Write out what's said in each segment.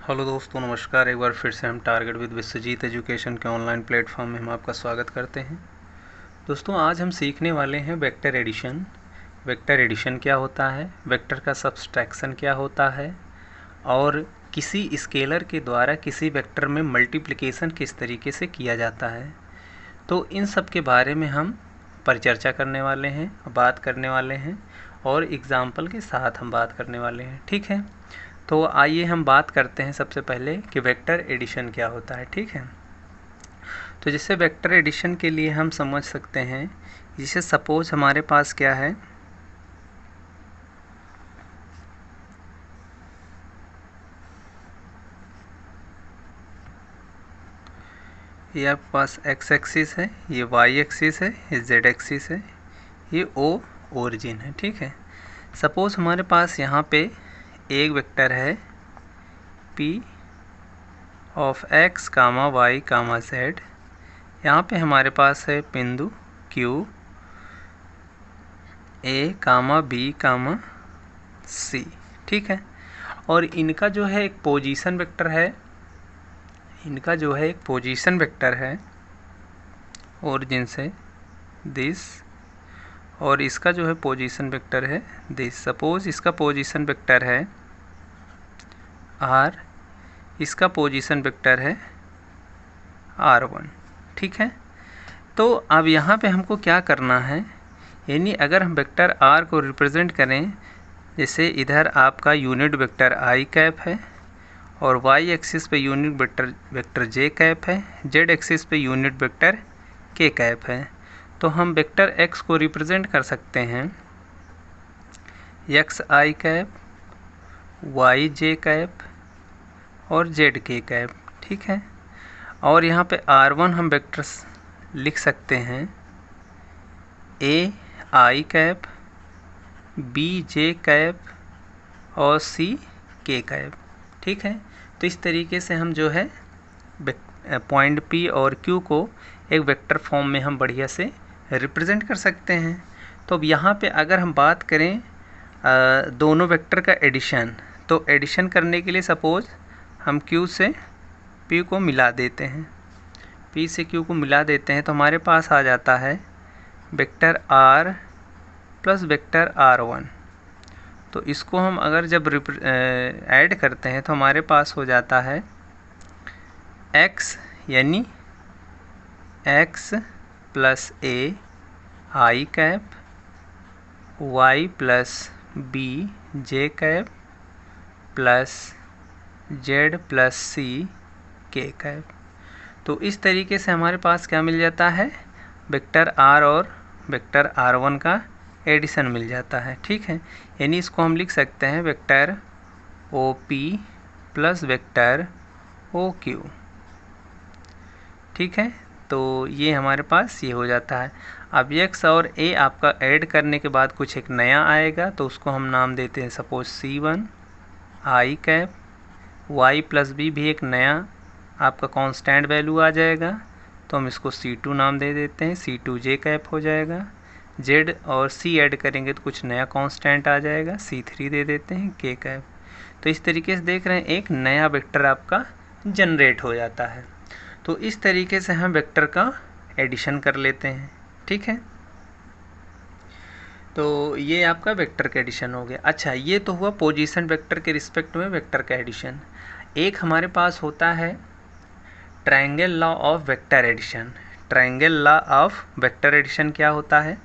Hello दोस्तों, नमस्कार। एक बार फिर से हम टारगेट विद विश्वजीत एजुकेशन के ऑनलाइन प्लेटफॉर्म में हम आपका स्वागत करते हैं। दोस्तों, आज हम सीखने वाले हैं वेक्टर एडिशन। वेक्टर एडिशन क्या होता है, वेक्टर का सब्सट्रैक्शन क्या होता है, और किसी स्केलर के द्वारा किसी वेक्टर में मल्टीप्लिकेशन किस तरीके से किया जाता है। तो इन सब के बारे में हम परिचर्चा करने वाले हैं, बात करने वाले हैं, और एग्ज़ाम्पल के साथ हम बात करने वाले हैं। ठीक है, तो आइए हम बात करते हैं सबसे पहले कि वेक्टर एडिशन क्या होता है। ठीक है, तो जैसे वेक्टर एडिशन के लिए हम समझ सकते हैं, जैसे सपोज हमारे पास क्या है, ये आपके पास एक्स एक्सिस है, ये वाई एक्सिस है, ये जेड एक्सिस है, ये ओ ओरिजिन है। ठीक है, सपोज हमारे पास यहाँ पे एक वेक्टर है P of X comma Y comma Z. यहाँ पे हमारे पास है बिंदु Q A comma B comma सी। ठीक है, और इनका जो है एक पोजीशन वेक्टर है, ओरिजिन से दिस, और इसका जो है पोजीशन वेक्टर है दिस। सपोज इसका पोजीशन वेक्टर है आर, इसका पोजीशन वेक्टर है R1। ठीक है, तो अब यहाँ पे हमको क्या करना है, यानी अगर हम वेक्टर R को रिप्रेजेंट करें, जैसे इधर आपका यूनिट वेक्टर आई कैप है, और वाई एक्सिस पे यूनिट वेक्टर जे कैप है, जेड एक्सिस पे यूनिट वेक्टर के कैप है, तो हम वेक्टर एक्स को रिप्रेजेंट कर सकते हैं एक्स आई कैप, वाई जे कैप और जेड के कैप। ठीक है, और यहाँ पे R1 हम वेक्टर्स लिख सकते हैं ए i cap, B j cap और सी के कैप। ठीक है, तो इस तरीके से हम जो है पॉइंट P और Q को एक वेक्टर फॉर्म में हम बढ़िया से रिप्रेजेंट कर सकते हैं। तो अब यहाँ पे अगर हम बात करें दोनों वेक्टर का एडिशन, तो एडिशन करने के लिए सपोज हम Q से P को मिला देते हैं, P से Q को मिला देते हैं, तो हमारे पास आ जाता है vector R plus vector R1। तो इसको हम अगर जब ऐड करते हैं तो हमारे पास हो जाता है x, यानी x plus a i cap, y plus b j cap plus z plus c k cap. तो इस तरीके से हमारे पास क्या मिल जाता है, वेक्टर R और वेक्टर R1 का एडिशन मिल जाता है। ठीक है, यानी इसको हम लिख सकते हैं vector OP plus vector OQ। ठीक है, तो ये हमारे पास ये हो जाता है। अब x और a आपका ऐड करने के बाद कुछ एक नया आएगा, तो उसको हम नाम देते हैं सपोज C1 आई कैप, y प्लस बी भी एक नया आपका कांस्टेंट वैल्यू आ जाएगा, तो हम इसको C2 नाम दे देते हैं, C2 जे कैप हो जाएगा। z और c ऐड करेंगे तो कुछ नया कांस्टेंट आ जाएगा, C3 दे देते हैं के कैप। तो इस तरीके से देख रहे हैं एक नया वेक्टर आपका जनरेट हो जाता है। तो इस तरीके से हम वेक्टर का एडिशन कर लेते हैं। ठीक है, तो ये आपका वेक्टर का एडिशन हो गया। अच्छा, ये तो हुआ पोजीशन वेक्टर के रिस्पेक्ट में वेक्टर का एडिशन। एक हमारे पास होता है triangle law of vector addition. Triangle law of vector addition क्या होता है,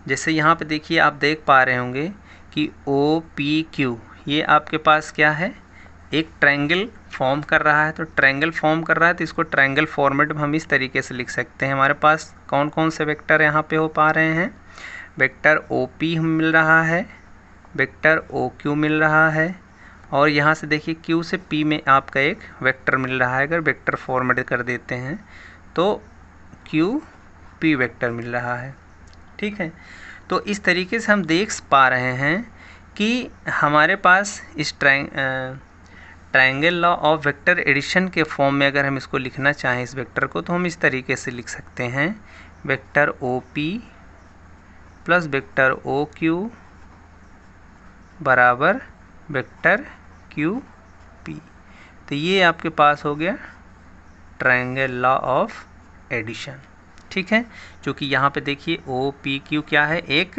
जैसे यहाँ पे देखिए, आप देख पा रहे होंगे कि OPQ ये आपके पास क्या है, एक ट्रायंगल फॉर्म कर रहा है। तो ट्रायंगल फॉर्म कर रहा है तो इसको ट्रायंगल फॉर्मेट में हम इस तरीके से लिख सकते हैं। हमारे पास कौन कौन से वेक्टर यहाँ पे हो पा रहे हैं, वेक्टर OP हम मिल रहा है, वेक्टर OQ मिल रहा है, और यहाँ से देखिए Q से P में आपका एक वेक्टर मिल रहा है। अगर वेक्टर फॉर्मेट कर देते हैं तो QP वेक्टर मिल रहा है। ठीक है, तो इस तरीके से हम देख पा रहे हैं कि हमारे पास इस triangle law of vector addition के फॉर्म में अगर हम इसको लिखना चाहें इस वेक्टर को, तो हम इस तरीके से लिख सकते हैं vector OP plus vector OQ बराबर वेक्टर QP। तो ये आपके पास हो गया ट्रायंगल लॉ ऑफ एडिशन। ठीक है, क्योंकि यहाँ पे देखिए OPQ क्या है, एक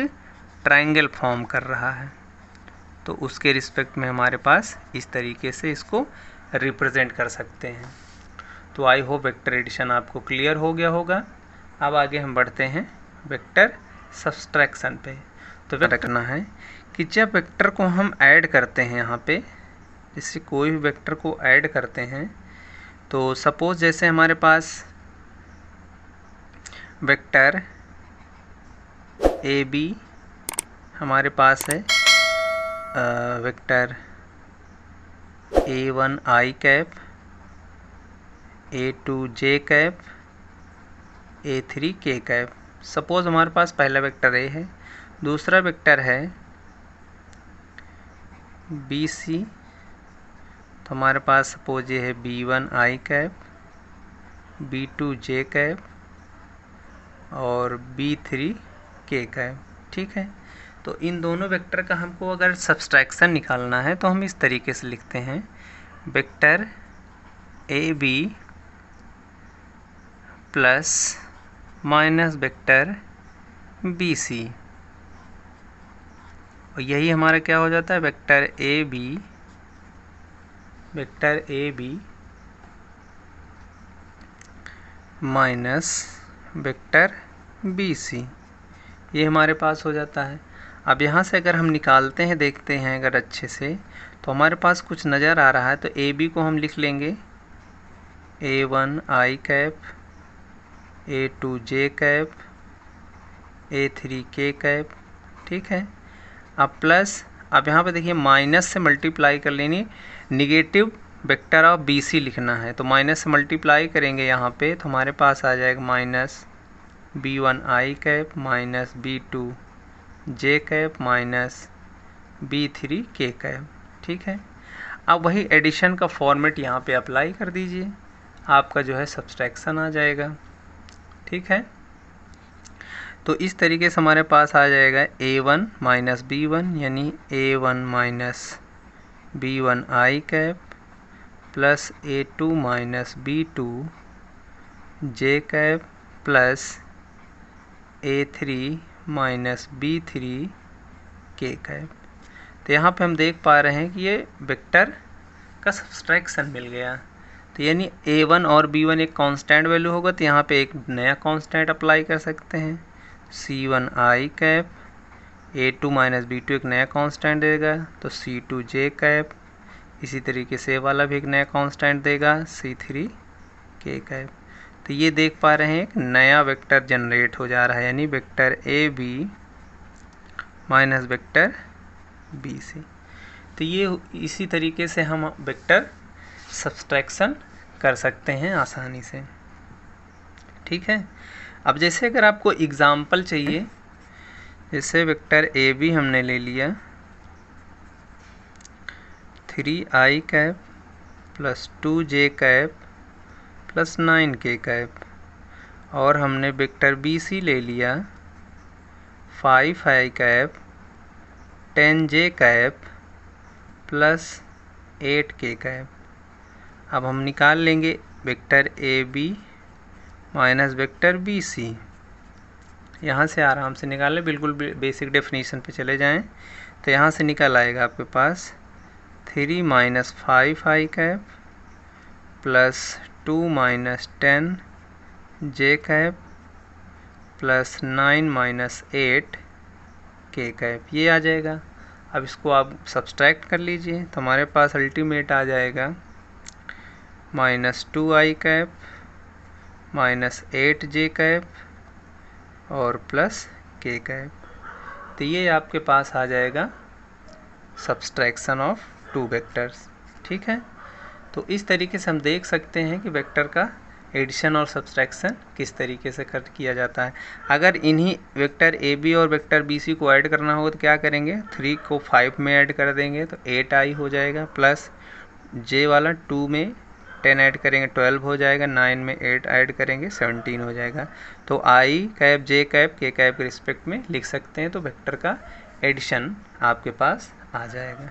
ट्रायंगल फॉर्म कर रहा है, तो उसके रिस्पेक्ट में हमारे पास इस तरीके से इसको रिप्रेजेंट कर सकते हैं। तो आई होप वेक्टर एडिशन आपको क्लियर हो गया होगा। अब आगे हम बढ़ते हैं वेक्टर सब्सट्रैक्शन पे। तो रखना है कि जब वेक्टर को हम ऐड करते हैं यहाँ पे, जैसे कोई भी वेक्टर को ऐड करते हैं, तो सपोज जैसे हमारे पास वेक्टर AB हमारे पास है, vector A1 I cap, A2 J cap, A3 K cap. Suppose हमारे पास पहला वेक्टर A है, दूसरा वेक्टर है BC, तो हमारे पास सपोज ये है B1 I cap, B2 J cap और B3 K कैप। ठीक है, तो इन दोनों वेक्टर का हमको अगर सब्सट्रैक्शन निकालना है तो हम इस तरीके से लिखते हैं, vector AB plus minus vector BC, और यही हमारा क्या हो जाता है, vector AB minus vector BC, ये हमारे पास हो जाता है। अब यहाँ से अगर हम निकालते हैं, देखते हैं अगर अच्छे से, तो हमारे पास कुछ नज़र आ रहा है। तो AB को हम लिख लेंगे A1 I cap, A2 J cap, A3 K cap. ठीक है, अब प्लस, अब यहाँ पे देखिए माइनस से मल्टीप्लाई कर लेनी, निगेटिव वेक्टर ऑफ BC लिखना है, तो माइनस से मल्टीप्लाई करेंगे यहाँ पे, तो हमारे पास आ जाएगा minus B1 I cap minus B2 J cap minus B3 K cap. ठीक है, अब वही एडिशन का फॉर्मेट यहाँ पे अप्लाई कर दीजिए, आपका जो है सब्सट्रैक्शन आ जाएगा। ठीक है, तो इस तरीके से हमारे पास आ जाएगा A1 माइनस B1 यानी A1 minus B1 I cap plus A2 minus B2 J cap plus A3 minus B3 K cap. तो यहाँ पे हम देख पा रहे हैं कि ये वेक्टर का सब्सट्रैक्शन मिल गया। तो यानी A1 और B1 एक कांस्टेंट वैल्यू होगा, तो यहाँ पे एक नया कांस्टेंट अप्लाई कर सकते हैं, C1 I cap, A2 minus B2 एक नया कांस्टेंट देगा, तो C2 J कैप, इसी तरीके से वाला भी एक नया कांस्टेंट देगा, C3 K कैप। तो ये देख पा रहे हैं एक नया वेक्टर जनरेट हो जा रहा है, यानी vector AB minus vector BC। तो ये इसी तरीके से हम वेक्टर सब्सट्रैक्शन कर सकते हैं आसानी से। ठीक है, अब जैसे अगर आपको एग्जाम्पल चाहिए, जैसे वेक्टर AB हमने ले लिया 3I cap plus 2J cap plus 9K cap, और हमने वेक्टर BC ले लिया 5I cap 10J cap plus 8K cap. अब हम निकाल लेंगे vector AB minus vector BC, यहाँ से आराम से निकाल लें, बिल्कुल बेसिक डेफिनेशन पे चले जाएं, तो यहाँ से निकल आएगा आपके पास 3 minus 5I cap plus 2 minus 10J cap plus 9 minus 8K cap, ये आ जाएगा। अब इसको आप सब्सट्रैक्ट कर लीजिए, तो हमारे पास अल्टीमेट आ जाएगा minus 2I cap minus 8J cap और प्लस K कैप। तो ये आपके पास आ जाएगा सब्सट्रैक्शन ऑफ टू वेक्टर्स। ठीक है, तो इस तरीके से हम देख सकते हैं कि वेक्टर का एडिशन और सब्सट्रैक्शन किस तरीके से किया जाता है। अगर इन्हीं वेक्टर AB और वेक्टर BC को ऐड करना होगा तो क्या करेंगे, 3 को 5 में ऐड कर देंगे तो 8I हो जाएगा, प्लस J वाला 2 में 10 ऐड करेंगे 12 हो जाएगा, 9 में 8 ऐड करेंगे 17 हो जाएगा। तो I cap J cap K cap के रिस्पेक्ट में लिख सकते हैं, तो वेक्टर का एडिशन आपके पास आ जाएगा।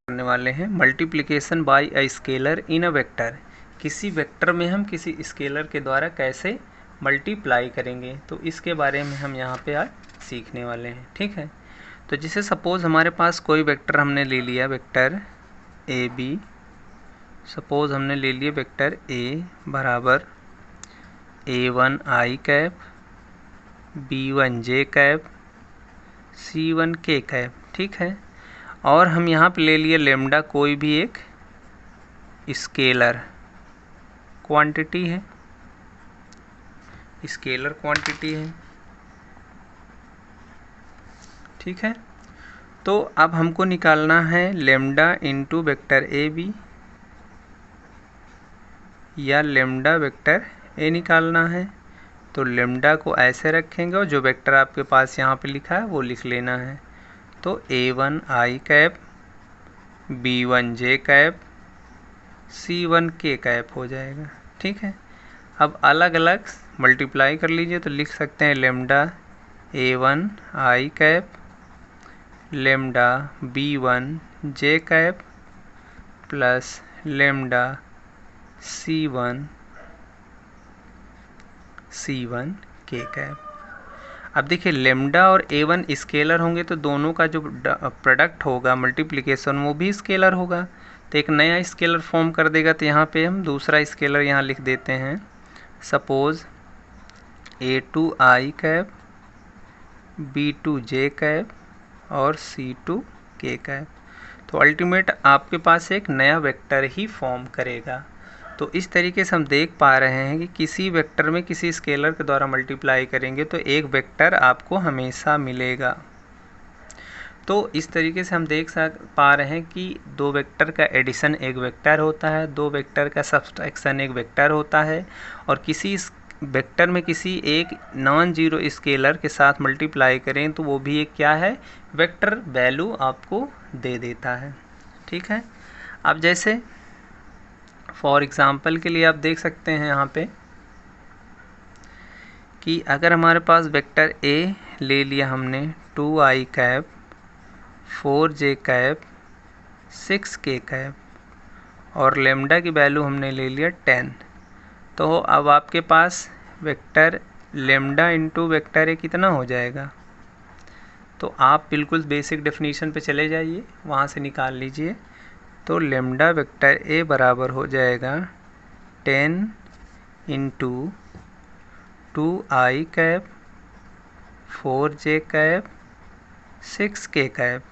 करने वाले हैं multiplication bye a scalar in a vector. किसी वेक्टर में हम किसी स्केलर के द्वारा कैसे मल्टीप्लाई करेंगे, तो इसके बारे में हम यहाँ पे आज सीखने वाले हैं। ठीक है, तो जैसे सपोज़ हमारे पास कोई वेक्टर हमने ले लिया, वेक्टर ए बी। सपोज़ हमने ले लिया वेक्टर ए बराबर A1 i cap, B1 j cap, C1 k cap. ठीक है, और हम यहाँ पे ले लिए लेमडा, कोई भी एक स्केलर क्वांटिटी है, स्केलर क्वांटिटी है। ठीक है, तो अब हमको निकालना है lambda into vector A B या लेमडा वेक्टर ए निकालना है। तो लेमडा को ऐसे रखेंगे और जो वेक्टर आपके पास यहाँ पे लिखा है वो लिख लेना है। तो A1 i cap, B1 j cap, C1 k cap हो जाएगा। ठीक है, अब अलग अलग मल्टीप्लाई कर लीजिए तो लिख सकते हैं lambda A1 i cap, lambda B1 j cap plus lambda C1 k cap. अब देखिए लेमडा और A1 स्केलर होंगे तो दोनों का जो प्रोडक्ट होगा मल्टीप्लिकेशन वो भी स्केलर होगा, तो एक नया स्केलर फॉर्म कर देगा। तो यहाँ पे हम दूसरा स्केलर यहाँ लिख देते हैं, suppose A2 i cap, B2 j cap और C2 k कैप। तो अल्टीमेट आपके पास एक नया वेक्टर ही फॉर्म करेगा। तो इस तरीके से हम देख पा रहे हैं कि किसी वेक्टर में किसी स्केलर के द्वारा मल्टीप्लाई करेंगे तो एक वेक्टर आपको हमेशा मिलेगा। तो इस तरीके से हम देख पा रहे हैं कि दो वेक्टर का एडिशन एक वेक्टर होता है, दो वेक्टर का सब्सट्रैक्शन एक वेक्टर होता है, और किसी वेक्टर में किसी एक नॉन जीरो स्केलर के साथ मल्टीप्लाई करें तो वो भी एक क्या है, वेक्टर वैल्यू आपको दे देता है। ठीक है, अब जैसे फॉर एग्ज़ाम्पल के लिए आप देख सकते हैं यहाँ पे कि अगर हमारे पास वेक्टर ए ले लिया हमने 2i cap, 4j cap, 6k cap और लेमडा की वैल्यू हमने ले लिया 10, तो अब आपके पास vector lambda into vector a कितना हो जाएगा। तो आप बिल्कुल बेसिक डेफिनेशन पे चले जाइए, वहाँ से निकाल लीजिए। तो लेमडा वेक्टर ए बराबर हो जाएगा 10 into 2i cap, 4j cap, 6k cap,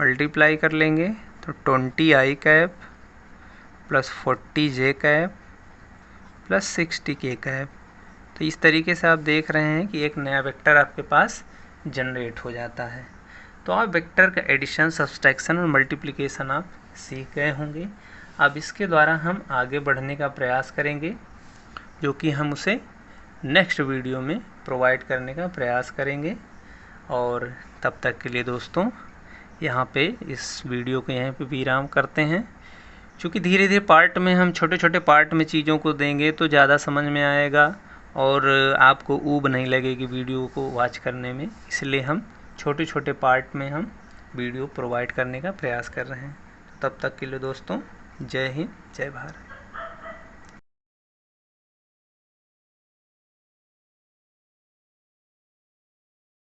multiply कर लेंगे तो 20i cap plus 40j cap plus 60k cap. तो इस तरीके से आप देख रहे हैं कि एक नया वेक्टर आपके पास जनरेट हो जाता है। तो आप वेक्टर का एडिशन, सब्सट्रैक्शन और मल्टीप्लिकेशन आप सीख गए होंगे। अब इसके द्वारा हम आगे बढ़ने का प्रयास करेंगे, जो कि हम उसे नेक्स्ट वीडियो में प्रोवाइड करने का प्रयास करेंगे। और तब तक के लिए दोस्तों यहाँ पे इस वीडियो को यहीं पे विराम करते हैं। क्योंकि धीरे धीरे पार्ट में हम छोटे छोटे पार्ट में चीज़ों को देंगे तो ज़्यादा समझ में आएगा और आपको ऊब नहीं लगेगी वीडियो को वॉच करने में। इसलिए हम छोटे छोटे पार्ट में हम वीडियो प्रोवाइड करने का प्रयास कर रहे हैं। तब तक के लिए दोस्तों जय हिंद, जय भारत।